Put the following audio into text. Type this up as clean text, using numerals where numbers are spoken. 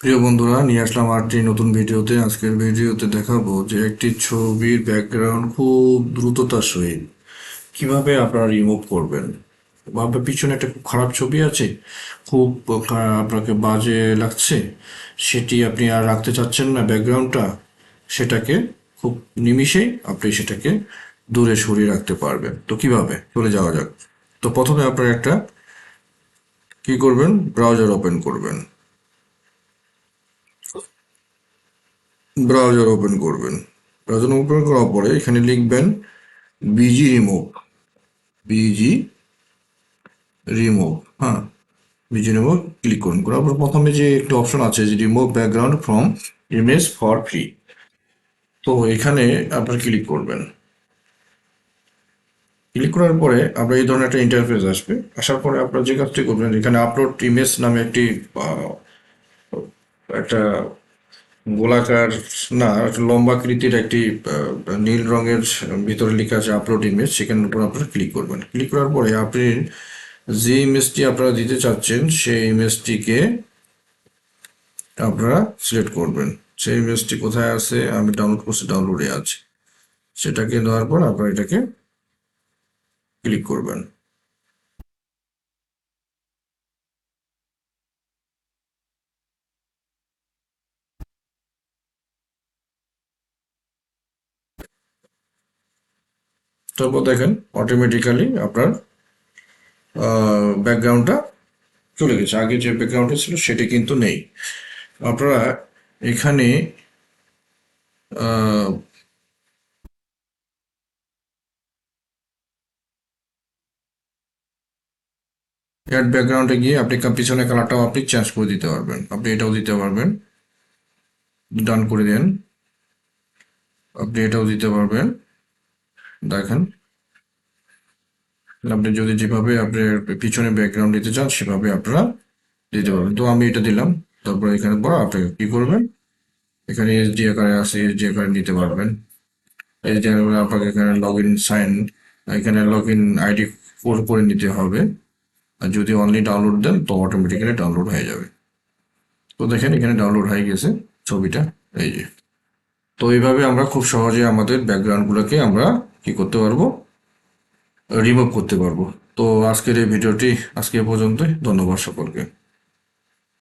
প্রিয় বন্ধুরা, নিয়ে আসলাম আরেকটি নতুন ভিডিওতে। আজকের ভিডিওতে দেখাবো যে একটি ছবির ব্যাকগ্রাউন্ড খুব দ্রুততার সহিত কিভাবে আপনারা রিমুভ করবেন। বা আপনার পিছনে একটা খুব খারাপ ছবি আছে, খুব আপনাকে বাজে লাগছে, সেটি আপনি আর রাখতে চাচ্ছেন না ব্যাকগ্রাউন্ডটা, সেটাকে খুব নিমিষেই আপনি সেটাকে দূরে সরিয়ে রাখতে পারবেন। তো কিভাবে, চলে যাওয়া যাক। তো প্রথমে আপনারা একটা কি করবেন, ব্রাউজার ওপেন করবেন। ব্রাউজার ওপেন করার পরে এখানে লিখবেন বিজি রিমুভ। বিজি রিমুভ, হ্যাঁ, বিজি রিমুভ ক্লিক করুন। করার পর প্রথমে যে একটা অপশন আছে যে remove background from image for free, তো এখানে আপনার ক্লিক করবেন। ক্লিক করার পরে আপনার এই ধরনের একটা ইন্টারফেস আসবে। আসার পরে আপনার যে কাজটি করবেন, এখানে আপলোড ইমেজ নামে একটা গোলাকার, না, একটা লম্বাকৃতির একটি নীল রঙের ভিতরে লেখা আছে আপলোড ইমেজ, সেখানের উপর আপনারা ক্লিক করবেন। ক্লিক করার পরে আপনি যে ইমেজটি আপনারা দিতে চাচ্ছেন সেই ইমেজটিকে আপনারা সিলেক্ট করবেন। সেই ইমেজটি কোথায় আছে, আমি ডাউনলোড করছি, ডাউনলোডে আছে, সেটাকে দেওয়ার পর আপনারা এটাকে ক্লিক করবেন। তারপর দেখেন অটোমেটিক্যালি আপনার ব্যাকগ্রাউন্ডটা চলে গেছে। আগে যে ব্যাকগ্রাউন্ডটা ছিল সেটি কিন্তু নেই। আপনারা এখানে অ্যাড ব্যাকগ্রাউন্ডে গিয়ে আপনি পিছনের কালারটাও আপনি চেঞ্জ করে দিতে পারবেন। আপনি এটাও দিতে পারবেন, ডান করে দেন। আপনি এটাও দিতে পারবেন, দেখেন। আপনি যদি যেভাবে আপনার পিছনে ব্যাকগ্রাউন্ড দিতে চান সেভাবে আপনারা দিতে পারবেন। তো আমি এটা দিলাম। তারপর এখানে পর আপনি কি করবেন, এখানে এসডি আকারে আছে, এসডি আকারে নিতে পারবেন। এসডি আকারে আপনাকে এখানে লগ ইন সাইন, এখানে লগ ইন আইডি করে নিতে হবে। আর যদি অনলি ডাউনলোড দেন তো অটোমেটিক্যালি ডাউনলোড হয়ে যাবে। তো দেখেন এখানে ডাউনলোড হয়ে গেছে ছবিটা, এই যে। তো এইভাবে আমরা খুব সহজে আমাদের ব্যাকগ্রাউন্ডগুলোকে আমরা কি করতে পারবো, রিমুভ করতে পারবো। তো আজকের এই ভিডিওটি আজকে এ পর্যন্তই। ধন্যবাদ সকলকে।